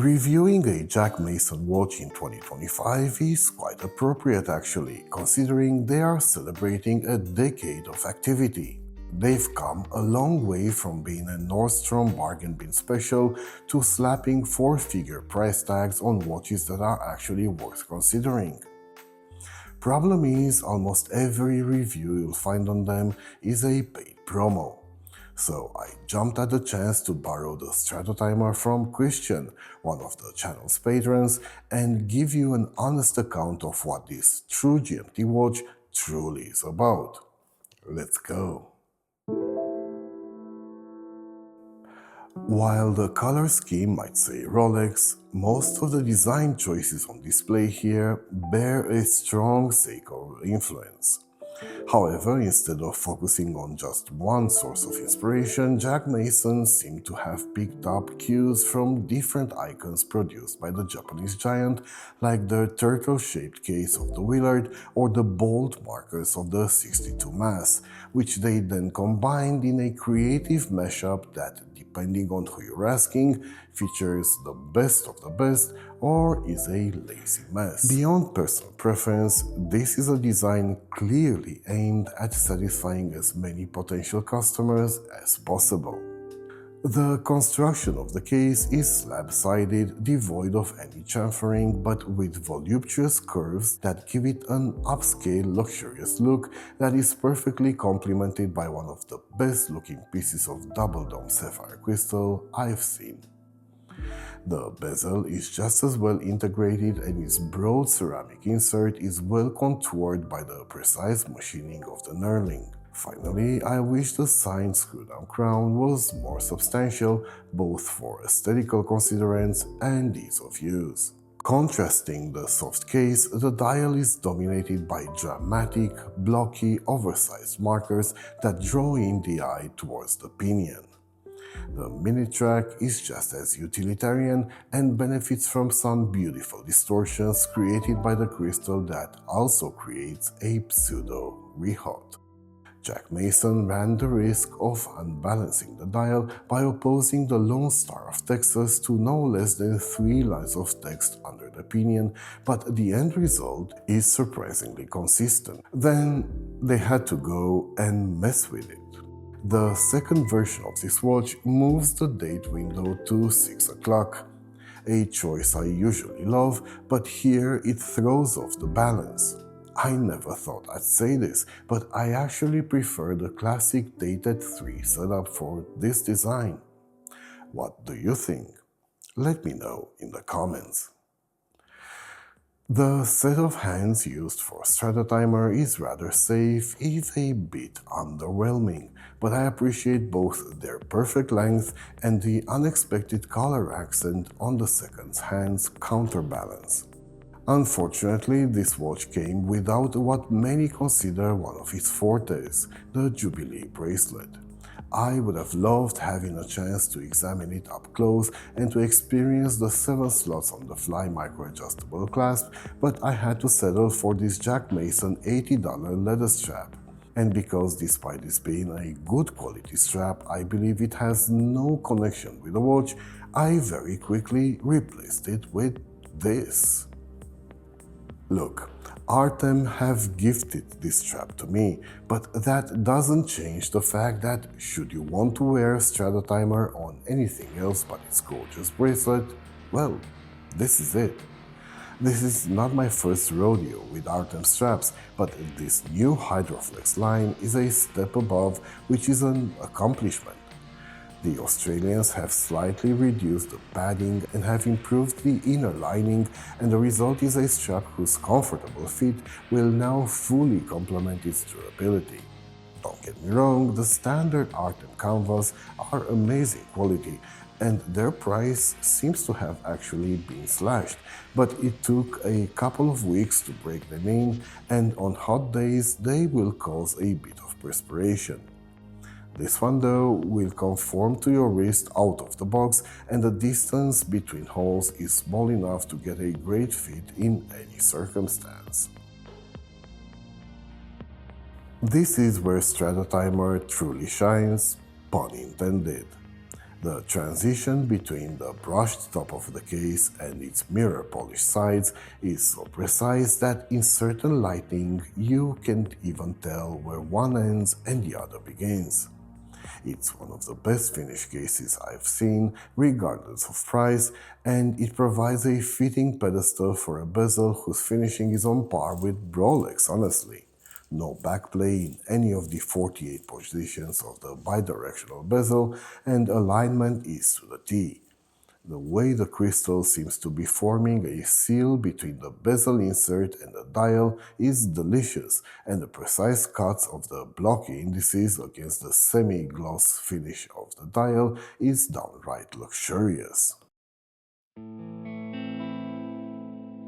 Reviewing a Jack Mason watch in 2025 is quite appropriate actually, considering they are celebrating a decade of activity. They've come a long way from being a Nordstrom bargain bin special to slapping four-figure price tags on watches that are actually worth considering. Problem is, almost every review you'll find on them is a paid promo. So I jumped at the chance to borrow the Stratotimer from Christian, one of the channel's patrons, and give you an honest account of what this true GMT watch truly is about. Let's go. While the color scheme might say Rolex, most of the design choices on display here bear a strong Seiko influence. However, instead of focusing on just one source of inspiration, Jack Mason seemed to have picked up cues from different icons produced by the Japanese giant, like the turtle-shaped case of the Willard or the bold markers of the 62 Mass, which they then combined in a creative mashup that, depending on who you're asking, features the best of the best or is a lazy mess. Beyond personal preference, this is a design clearly aimed at satisfying as many potential customers as possible. The construction of the case is slab-sided, devoid of any chamfering, but with voluptuous curves that give it an upscale, luxurious look that is perfectly complemented by one of the best-looking pieces of double-dome sapphire crystal I've seen. The bezel is just as well integrated and its broad ceramic insert is well contoured by the precise machining of the knurling. Finally, I wish the signed screw-down crown was more substantial, both for aesthetical considerants and ease of use. Contrasting the soft case, the dial is dominated by dramatic, blocky, oversized markers that draw in the eye towards the pinion. The minute track is just as utilitarian and benefits from some beautiful distortions created by the crystal that also creates a pseudo-rehot. Jack Mason ran the risk of unbalancing the dial by opposing the Lone Star of Texas to no less than 3 lines of text under the pinion, but the end result is surprisingly consistent. Then they had to go and mess with it. The second version of this watch moves the date window to 6 o'clock, a choice I usually love, but here it throws off the balance. I never thought I'd say this, but I actually prefer the classic date at 3 setup for this design. What do you think? Let me know in the comments. The set of hands used for Stratotimer is rather safe, if a bit underwhelming, but I appreciate both their perfect length and the unexpected color accent on the second hand's counterbalance. Unfortunately, this watch came without what many consider one of its fortes, the Jubilee bracelet. I would have loved having a chance to examine it up close and to experience the 7 slots on the fly micro-adjustable clasp, but I had to settle for this Jack Mason $80 leather strap. And because despite this being a good quality strap, I believe it has no connection with the watch, I very quickly replaced it with this. Look, Artem have gifted this strap to me, but that doesn't change the fact that should you want to wear Stratotimer on anything else but its gorgeous bracelet, well, this is it. This is not my first rodeo with Artem straps, but this new Hydroflex line is a step above, which is an accomplishment. The Australians have slightly reduced the padding and have improved the inner lining, and the result is a strap whose comfortable fit will now fully complement its durability. Don't get me wrong, the standard Artem canvas are amazing quality, and their price seems to have actually been slashed, but it took a couple of weeks to break them in, and on hot days they will cause a bit of perspiration. This one though will conform to your wrist out of the box, and the distance between holes is small enough to get a great fit in any circumstance. This is where Stratotimer truly shines, pun intended. The transition between the brushed top of the case and its mirror-polished sides is so precise that in certain lighting you can't even tell where one ends and the other begins. It's one of the best finished cases I've seen, regardless of price, and it provides a fitting pedestal for a bezel whose finishing is on par with Rolex, honestly. No backplay in any of the 48 positions of the bidirectional bezel, and alignment is to the T. The way the crystal seems to be forming a seal between the bezel insert and the dial is delicious, and the precise cuts of the blocky indices against the semi-gloss finish of the dial is downright luxurious.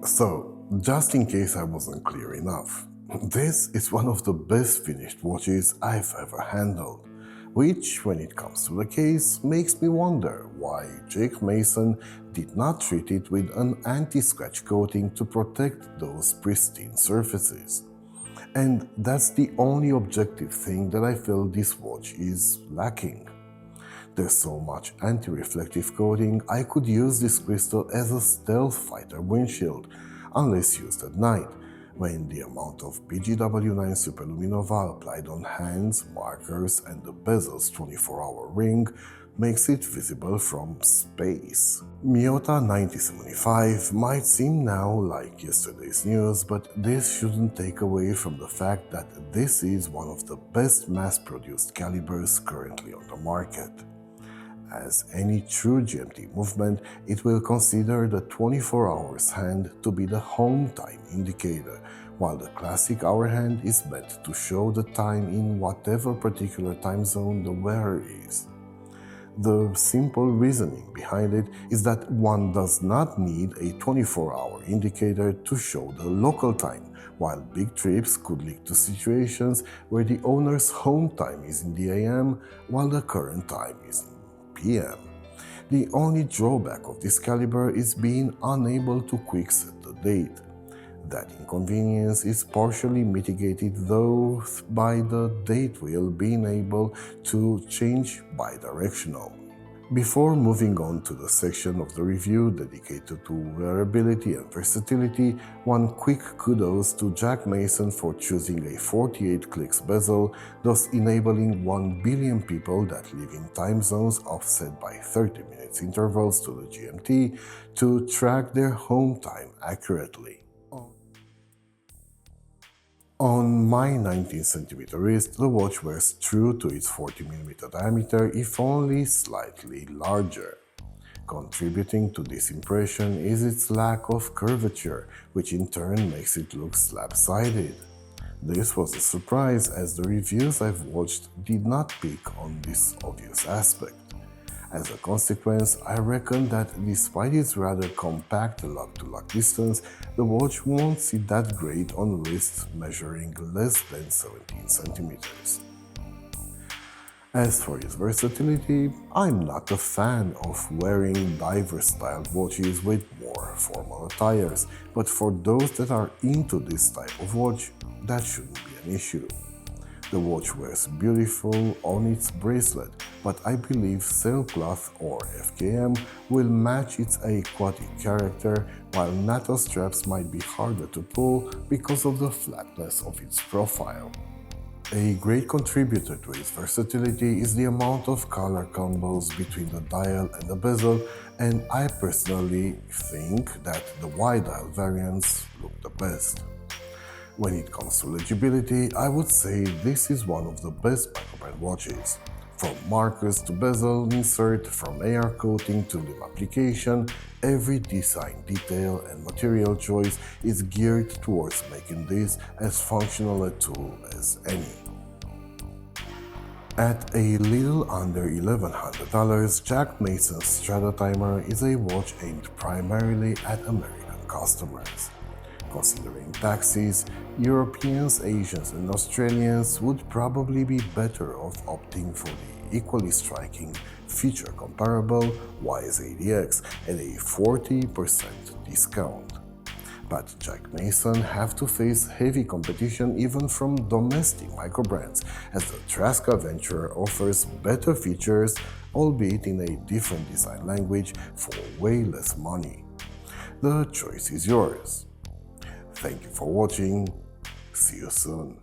So, just in case I wasn't clear enough, this is one of the best finished watches I've ever handled, which, when it comes to the case, makes me wonder why Jack Mason did not treat it with an anti-scratch coating to protect those pristine surfaces. And that's the only objective thing that I feel this watch is lacking. There's so much anti-reflective coating, I could use this crystal as a stealth fighter windshield, unless used at night, when the amount of PGW9 Superluminova applied on hands, markers, and the bezel's 24-hour ring makes it visible from space. Miyota 9075 might seem now like yesterday's news, but this shouldn't take away from the fact that this is one of the best mass-produced calibers currently on the market. As any true GMT movement, it will consider the 24 hours hand to be the home time indicator, while the classic hour hand is meant to show the time in whatever particular time zone the wearer is. The simple reasoning behind it is that one does not need a 24-hour indicator to show the local time, while big trips could lead to situations where the owner's home time is in the AM while the current time is in PM. The only drawback of this caliber is being unable to quick set the date. That inconvenience is partially mitigated though by the date wheel being able to change bidirectional. Before moving on to the section of the review dedicated to wearability and versatility, one quick kudos to Jack Mason for choosing a 48 clicks bezel, thus enabling 1 billion people that live in time zones offset by 30 minutes intervals to the GMT to track their home time accurately. On my 19cm wrist, the watch wears true to its 40mm diameter, if only slightly larger. Contributing to this impression is its lack of curvature, which in turn makes it look slab-sided. This was a surprise, as the reviews I've watched did not pick on this obvious aspect. As a consequence, I reckon that despite its rather compact lug-to-lug distance, the watch won't sit that great on wrists measuring less than 17 centimeters. As for its versatility, I'm not a fan of wearing diverse styled watches with more formal attires, but for those that are into this type of watch, that shouldn't be an issue. The watch wears beautiful on its bracelet, but I believe sailcloth or FKM will match its aquatic character, while NATO straps might be harder to pull because of the flatness of its profile. A great contributor to its versatility is the amount of color combos between the dial and the bezel, and I personally think that the wide dial variants look the best. When it comes to legibility, I would say this is one of the best microbrand watches. From markers to bezel insert, from AR coating to limb application, every design detail and material choice is geared towards making this as functional a tool as any. At a little under $1,100, Jack Mason Stratotimer is a watch aimed primarily at American customers. Considering taxes, Europeans, Asians, and Australians would probably be better off opting for the equally striking, feature-comparable YS80X at a 40% discount. But Jack Mason have to face heavy competition even from domestic microbrands, as the Traska Venture offers better features, albeit in a different design language, for way less money. The choice is yours. Thank you for watching. See you soon.